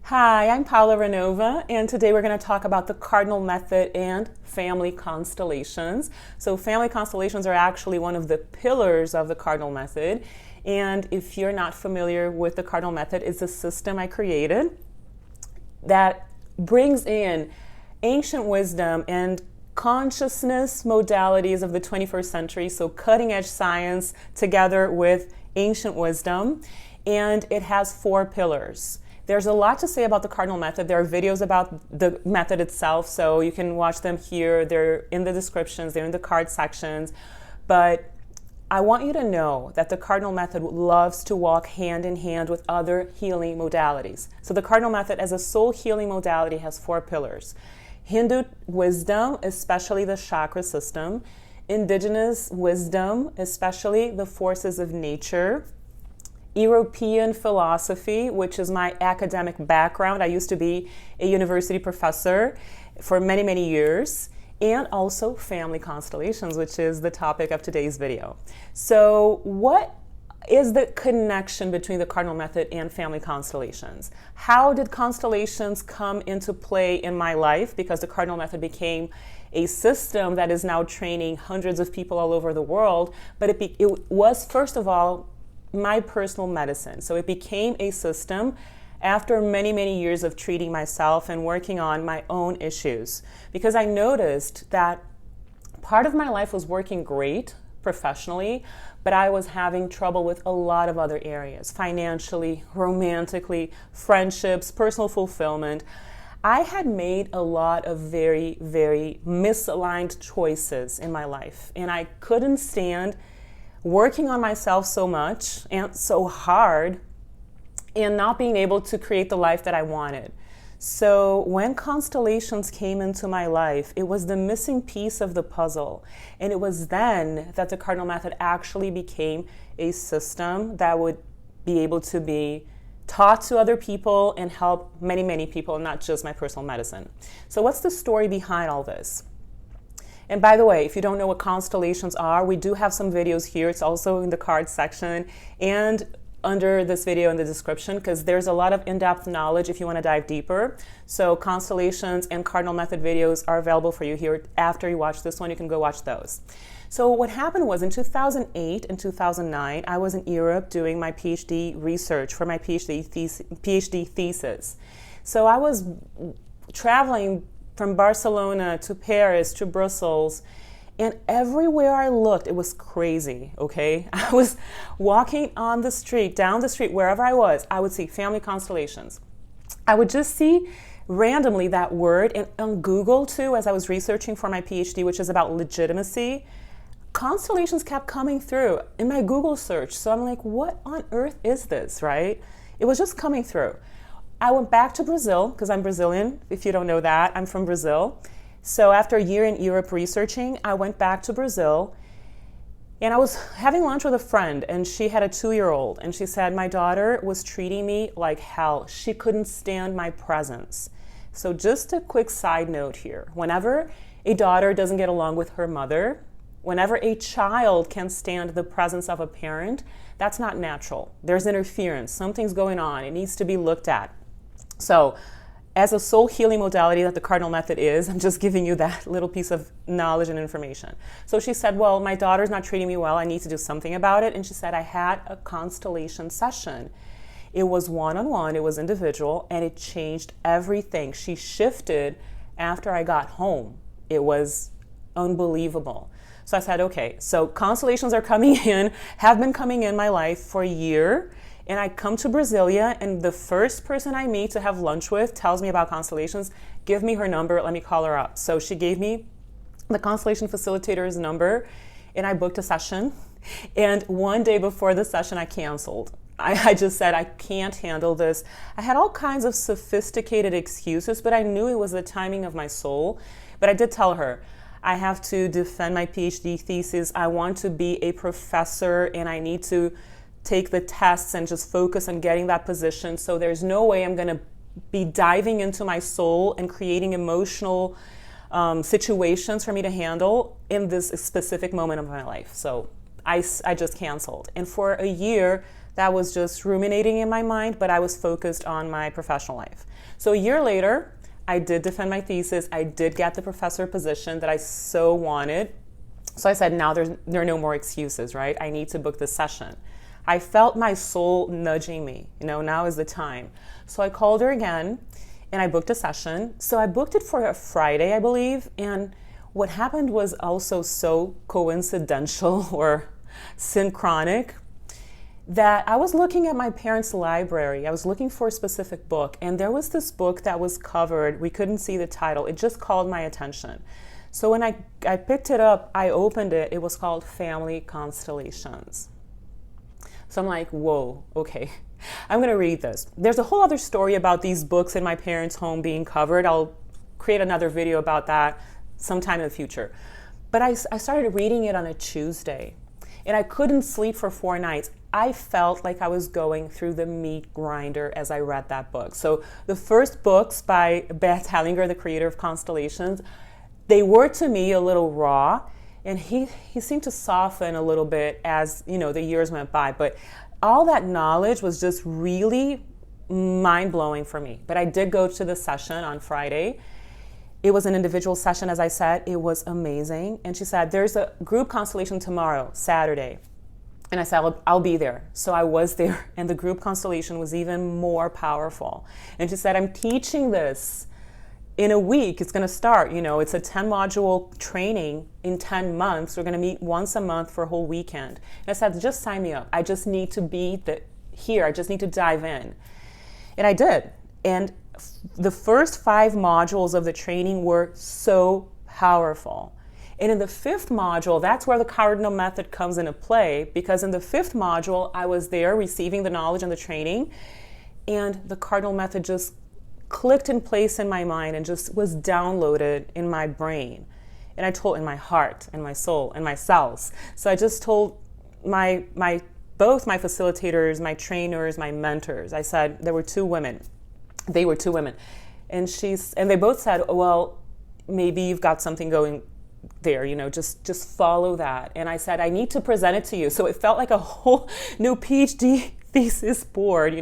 Hi, I'm Paola Ranova, and today we're going to talk about the Cardinal Method and family constellations. So, family constellations are actually one of the pillars of the Cardinal Method. And if you're not familiar with the Cardinal Method, it's a system I created that brings in ancient wisdom and consciousness modalities of the 21st century, so cutting edge science together with ancient wisdom. And it has four pillars. There's a lot to say about the Cardinal Method. There are videos about the method itself, so you can watch them here. They're in the descriptions, they're in the card sections. But I want you to know that the Cardinal Method loves to walk hand in hand with other healing modalities. So the Cardinal Method as a soul healing modality has four pillars. Hindu wisdom, especially the chakra system. Indigenous wisdom, especially the forces of nature. European philosophy, which is my academic background. I used to be a university professor for many, many years. And also family constellations, which is the topic of today's video. So what is the connection between the Cardinal Method and family constellations? How did constellations come into play in my life? Because the Cardinal Method became a system that is now training hundreds of people all over the world. But it was, first of all, my personal medicine. So it became a system after many, many years of treating myself and working on my own issues. Because I noticed that part of my life was working great professionally, but I was having trouble with a lot of other areas, financially, romantically, friendships, personal fulfillment. I had made a lot of very, very misaligned choices in my life, and I couldn't stand working on myself so much and so hard and not being able to create the life that I wanted. So when constellations came into my life, it was the missing piece of the puzzle. And it was then that the Cardinal Method actually became a system that would be able to be taught to other people and help many, many people, not just my personal medicine. So what's the story behind all this? And by the way, if you don't know what constellations are, we do have some videos here. It's also in the cards section and under this video in the description, because there's a lot of in-depth knowledge if you want to dive deeper. So constellations and Cardinal Method videos are available for you here. After you watch this one, you can go watch those. So what happened was in 2008 and 2009, I was in Europe doing my PhD research for my PhD thesis. So I was traveling from Barcelona to Paris to Brussels, and everywhere I looked, it was crazy, okay? I was walking on the street, down the street, wherever I was, I would see family constellations. I would just see randomly that word, and on Google too, as I was researching for my PhD, which is about legitimacy, constellations kept coming through in my Google search. So I'm like, what on earth is this, right? It was just coming through. I went back to Brazil, because I'm Brazilian, if you don't know that, I'm from Brazil. So after a year in Europe researching, I went back to Brazil, and I was having lunch with a friend, and she had a 2-year-old, and she said, my daughter was treating me like hell. She couldn't stand my presence. So just a quick side note here. Whenever a daughter doesn't get along with her mother, whenever a child can't stand the presence of a parent, that's not natural. There's interference. Something's going on. It needs to be looked at. So as a soul healing modality that the Cardinal Method is, I'm just giving you that little piece of knowledge and information. So she said, well, my daughter's not treating me well. I need to do something about it. And she said, I had a constellation session. It was one-on-one, it was individual, and it changed everything. She shifted after I got home. It was unbelievable. So I said, okay, so constellations are coming in, have been coming in my life for a year. And I come to Brasilia, and the first person I meet to have lunch with tells me about constellations. Give me her number, let me call her up. So she gave me the constellation facilitator's number, and I booked a session. And one day before the session, I canceled. I just said, I can't handle this. I had all kinds of sophisticated excuses, but I knew it was the timing of my soul. But I did tell her, I have to defend my PhD thesis. I want to be a professor, and I need to take the tests and just focus on getting that position. So there's no way I'm going to be diving into my soul and creating emotional situations for me to handle in this specific moment of my life. So I just canceled. And for a year, that was just ruminating in my mind, but I was focused on my professional life. So a year later, I did defend my thesis. I did get the professor position that I so wanted. So I said, now there are no more excuses, right? I need to book this session. I felt my soul nudging me, now is the time. So I called her again and I booked a session. So I booked it for a Friday, I believe. And what happened was also so coincidental or synchronic that I was looking at my parents' library. I was looking for a specific book, and there was this book that was covered. We couldn't see the title. It just called my attention. So when I picked it up, I opened it. It was called Family Constellations. So I'm like, whoa, okay, I'm going to read this. There's a whole other story about these books in my parents' home being covered. I'll create another video about that sometime in the future. But I started reading it on a Tuesday, and I couldn't sleep for 4 nights. I felt like I was going through the meat grinder as I read that book. So the first books by Beth Hellinger, the creator of Constellations, they were to me a little raw, and he seemed to soften a little bit as the years went by. But all that knowledge was just really mind-blowing for me. But I did go to the session on Friday. It was an individual session, as I said. It was amazing. And she said, there's a group constellation tomorrow, Saturday. And I said, I'll be there. So I was there, and the group constellation was even more powerful. And she said, I'm teaching this in a week. It's going to start. It's a 10-module training in 10 months. We're going to meet once a month for a whole weekend. And I said, just sign me up. I just need to be here. I just need to dive in. And I did. And the first 5 modules of the training were so powerful. And in the 5th module, that's where the Cardinal Method comes into play, because in the 5th module, I was there receiving the knowledge and the training, and the Cardinal Method just clicked in place in my mind and just was downloaded in my brain. And I told in my heart and my soul and my cells. So I just told both my facilitators, my trainers, my mentors, I said, there were 2 women. They were 2 women. And they both said, well, maybe you've got something going there, just follow that. And I said, I need to present it to you. So it felt like a whole new PhD thesis board,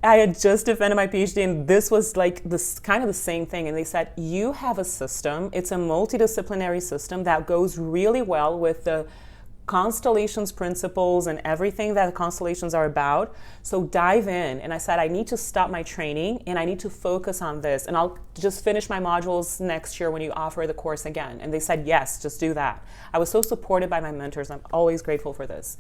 I had just defended my PhD, and this was like this kind of the same thing. And they said, you have a system. It's a multidisciplinary system that goes really well with the constellations principles and everything that the constellations are about. So dive in. And I said, I need to stop my training and I need to focus on this. And I'll just finish my modules next year when you offer the course again. And they said, yes, just do that. I was so supported by my mentors. I'm always grateful for this.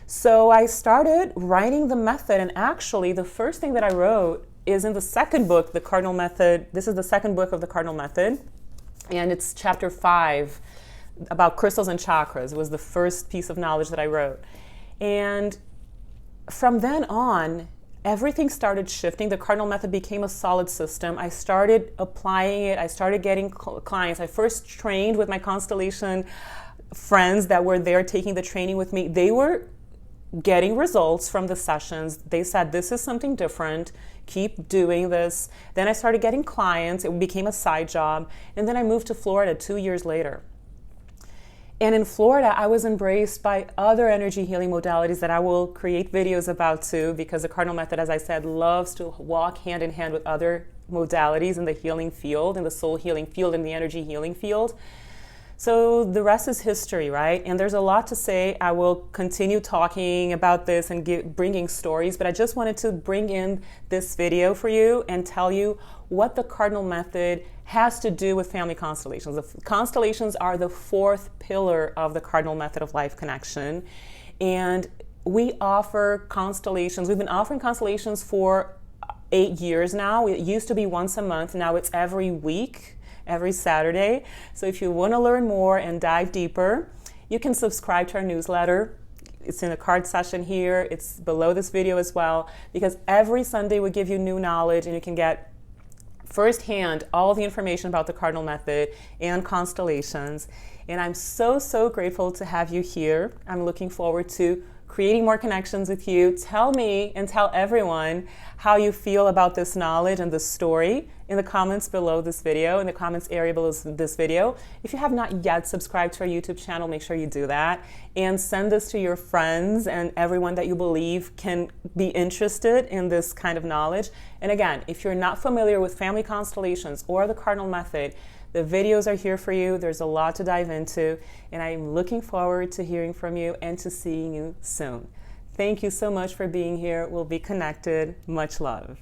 So I started writing the method. And actually, the first thing that I wrote is in the second book, the Cardinal Method. This is the second book of the Cardinal Method. And it's chapter 5. About crystals and chakras. It was the first piece of knowledge that I wrote. And from then on, everything started shifting. The Cardinal Method became a solid system. I started applying it. I started getting clients. I first trained with my constellation friends that were there taking the training with me. They were getting results from the sessions. They said, this is something different. Keep doing this. Then I started getting clients. It became a side job. And then I moved to Florida 2 years later. And in Florida, I was embraced by other energy healing modalities that I will create videos about too, because the Cardinal Method, as I said, loves to walk hand in hand with other modalities in the healing field, in the soul healing field, in the energy healing field. So the rest is history, right? And there's a lot to say. I will continue talking about this and bringing stories, but I just wanted to bring in this video for you and tell you what the Cardinal Method has to do with family constellations. The constellations are the 4th pillar of the Cardinal Method of Life Connection. And we offer constellations. We've been offering constellations for 8 years now. It used to be once a month. Now it's every week, every Saturday. So if you want to learn more and dive deeper, you can subscribe to our newsletter. It's in the card session here. It's below this video as well, because every Sunday we give you new knowledge and you can get firsthand all the information about the Cardinal Method and constellations. And I'm so, so grateful to have you here. I'm looking forward to creating more connections with you. Tell me and tell everyone how you feel about this knowledge and this story in the comments below this video, in the comments area below this video. If you have not yet subscribed to our YouTube channel, make sure you do that. And send this to your friends and everyone that you believe can be interested in this kind of knowledge. And again, if you're not familiar with family constellations or the Cardinal Method, the videos are here for you. There's a lot to dive into, and I'm looking forward to hearing from you and to seeing you soon. Thank you so much for being here. We'll be connected. Much love.